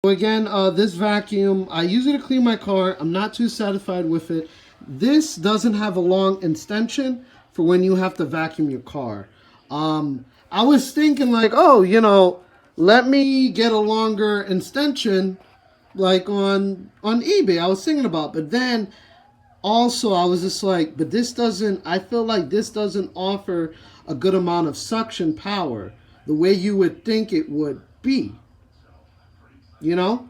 Again, this vacuum, I use it to clean my car. I'm not too satisfied with it. This doesn't have a long extension for when you have to vacuum your car. I was thinking like, oh, you know, let me get a longer extension like on eBay. I was thinking about, but then also I was just like, but this doesn't, I feel like this doesn't offer a good amount of suction power the way you would think it would be. You know?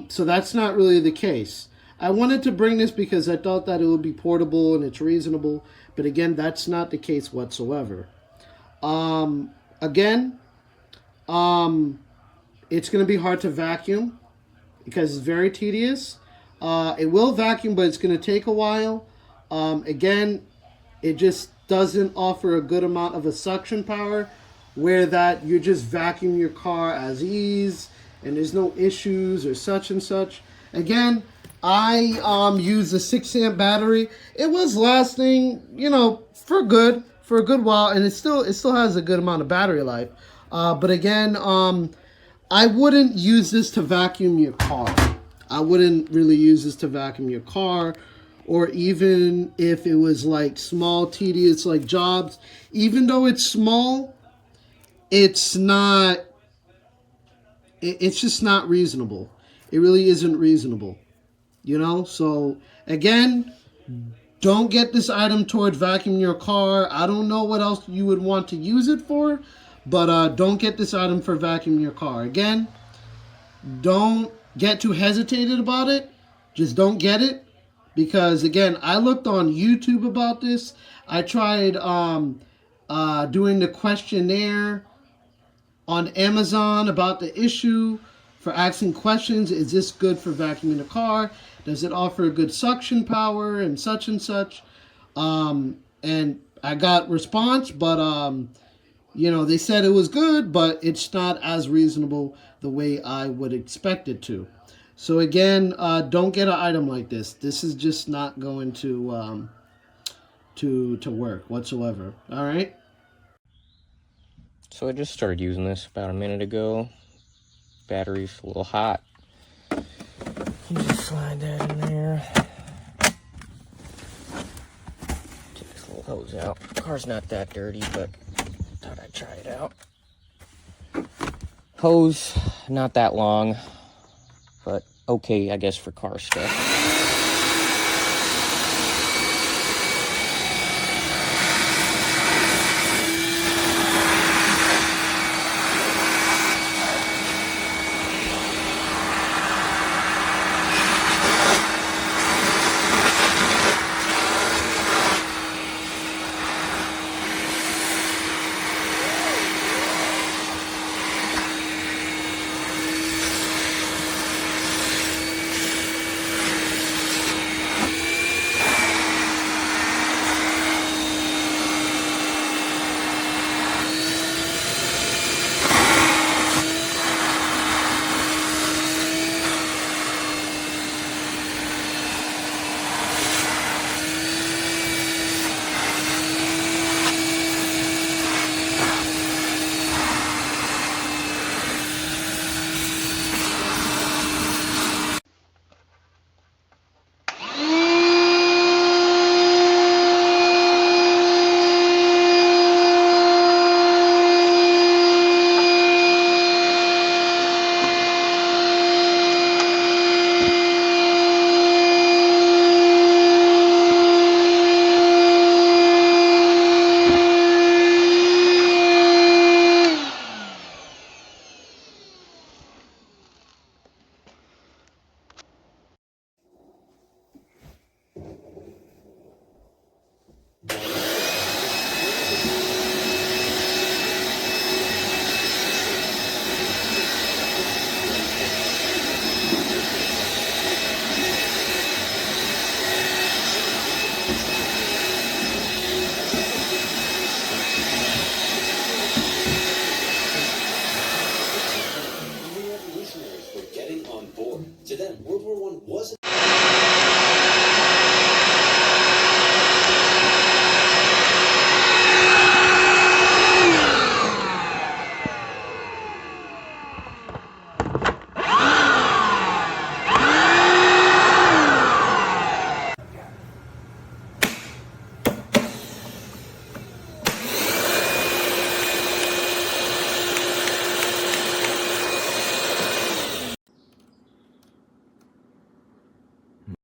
So that's not really the case. I wanted to bring this because I thought that it would be portable and it's reasonable. But again, that's not the case whatsoever. Again, it's going to be hard to vacuum because it's very tedious. It will vacuum, but it's going to take a while. Again, it just doesn't offer a good amount of a suction power where that you just vacuum your car as ease and there's no issues or such and such. Again, I used a 6-amp battery. It was lasting, you know, for a good while, and it still has a good amount of battery life. But again, I wouldn't use this to vacuum your car. I wouldn't really use this to vacuum your car, or even if it was like small, tedious like jobs. Even though it's small, it's not. It's just not reasonable. It really isn't reasonable, you know? So, again, don't get this item toward vacuuming your car. I don't know what else you would want to use it for, but don't get this item for vacuuming your car. Again, don't get too hesitated about it. Just don't get it. Because, again, I looked on YouTube about this. I tried doing the questionnaire on Amazon about the issue for asking questions. Is this good for vacuuming the car? Does it offer a good suction power and such and such? And I got response, but you know, they said it was good, but it's not as reasonable the way I would expect it to. So again, don't get an item like this. This is just not going to work whatsoever. All right. So I just started using this about a minute ago. Battery's a little hot. You just slide that in there. Take this little hose out. The car's not that dirty, but thought I'd try it out. Hose, not that long, but okay, I guess, for car stuff. To them, World War I wasn't